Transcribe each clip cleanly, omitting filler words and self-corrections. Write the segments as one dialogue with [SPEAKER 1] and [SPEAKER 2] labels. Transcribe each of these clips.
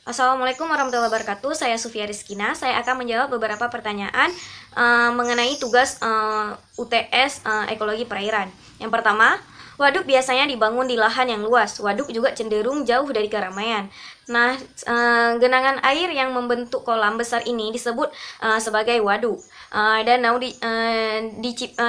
[SPEAKER 1] Assalamualaikum warahmatullahi wabarakatuh. Saya Sufia Rizkina. Saya akan menjawab beberapa pertanyaan mengenai tugas UTS Ekologi Perairan. Yang pertama, waduk biasanya dibangun di lahan yang luas. Waduk juga cenderung jauh dari keramaian. Nah, genangan air yang membentuk kolam besar ini disebut sebagai waduk. Danau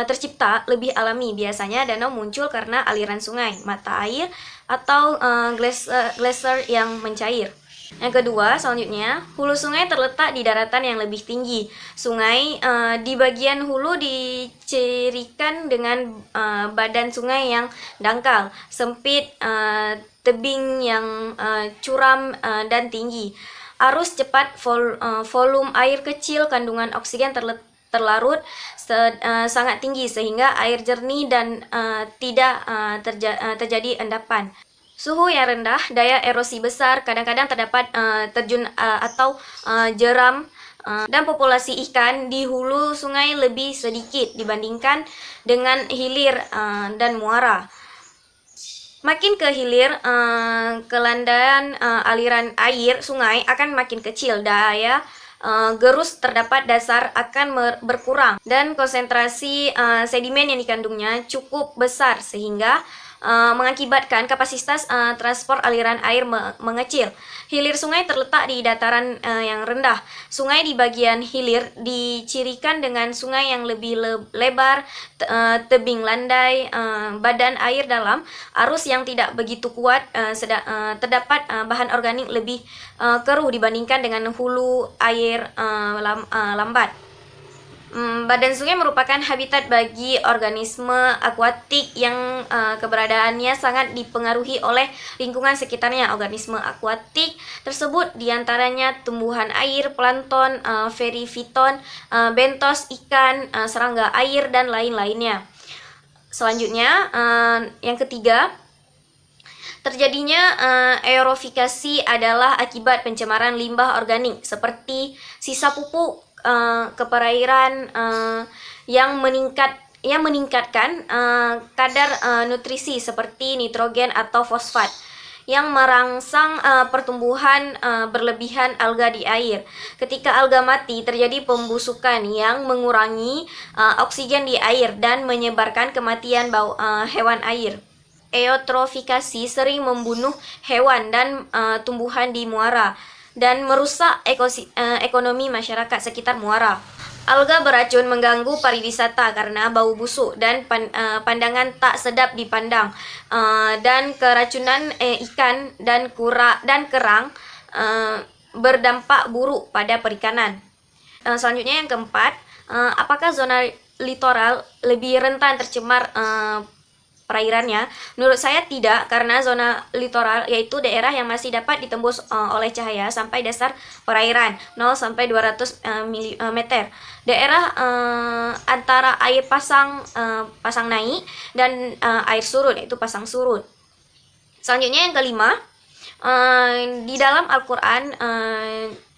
[SPEAKER 1] tercipta lebih alami. Biasanya danau muncul karena aliran sungai, mata air, atau glacier yang mencair. Yang kedua, selanjutnya, hulu sungai terletak di daratan yang lebih tinggi. Sungai di bagian hulu dicirikan dengan badan sungai yang dangkal, sempit, tebing yang curam dan tinggi. Arus cepat, volume air kecil, kandungan oksigen terlarut sangat tinggi sehingga air jernih dan tidak terjadi endapan. Suhu yang rendah, daya erosi besar, kadang-kadang terdapat terjun atau jeram, dan populasi ikan di hulu sungai lebih sedikit dibandingkan dengan hilir dan muara. Makin ke hilir, kelandaian aliran air sungai akan makin kecil, daya gerus terdapat dasar akan berkurang, dan konsentrasi sedimen yang dikandungnya cukup besar sehingga mengakibatkan kapasitas transport aliran air mengecil. Hilir sungai terletak di dataran yang rendah. Sungai di bagian hilir dicirikan dengan sungai yang lebih lebar, tebing landai, badan air dalam, arus yang tidak begitu kuat, terdapat bahan organik lebih keruh dibandingkan dengan hulu air lambat. Badan sungai merupakan habitat bagi organisme akuatik yang keberadaannya sangat dipengaruhi oleh lingkungan sekitarnya. Organisme akuatik tersebut diantaranya tumbuhan air, plankton, ferifiton, bentos, ikan, serangga air, dan lain-lainnya. Selanjutnya, yang ketiga, terjadinya aerofikasi adalah akibat pencemaran limbah organik seperti sisa pupuk ke perairan yang meningkatkan kadar nutrisi seperti nitrogen atau fosfat yang merangsang pertumbuhan berlebihan alga di air. Ketika alga mati, terjadi pembusukan yang mengurangi oksigen di air dan menyebarkan kematian hewan air. Eutrofikasi sering membunuh hewan dan tumbuhan di muara dan merusak ekonomi masyarakat sekitar muara. Alga beracun mengganggu pariwisata karena bau busuk dan pandangan tak sedap dipandang, dan keracunan ikan dan kerang berdampak buruk pada perikanan. Selanjutnya yang keempat, apakah zona litoral lebih rentan tercemar perairannya? Menurut saya tidak, karena zona litoral yaitu daerah yang masih dapat ditembus oleh cahaya sampai dasar perairan 0 sampai 200 meter. Daerah antara air pasang naik dan air surut yaitu pasang surut. Selanjutnya yang kelima, di dalam Al-Quran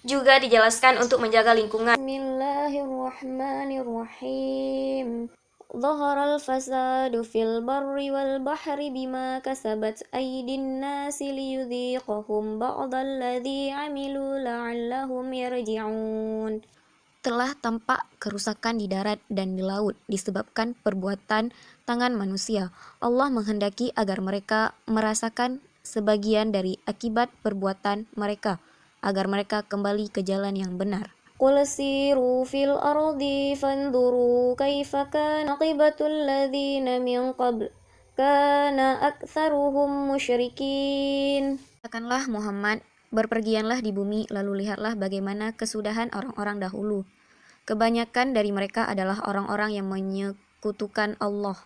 [SPEAKER 1] juga dijelaskan untuk menjaga lingkungan. Bismillahirrahmanirrahim. ظهر الفساد في البر والبحر بما كسبت أيدي الناس ليذيقهم بعض الذي عملوا لعلهم يرجعون. Telah tampak kerusakan di darat dan di laut disebabkan perbuatan tangan manusia. Allah menghendaki agar mereka merasakan sebagian dari akibat perbuatan mereka, agar mereka kembali ke jalan yang benar. قل سيروا في الأرض فانظروا كيف كان عاقبة الذين من قبل كان أكثرهم مشركين. Katakanlah Muhammad, berpergianlah di bumi lalu lihatlah bagaimana kesudahan orang-orang dahulu. Kebanyakan dari mereka adalah orang-orang yang menyekutukan Allah.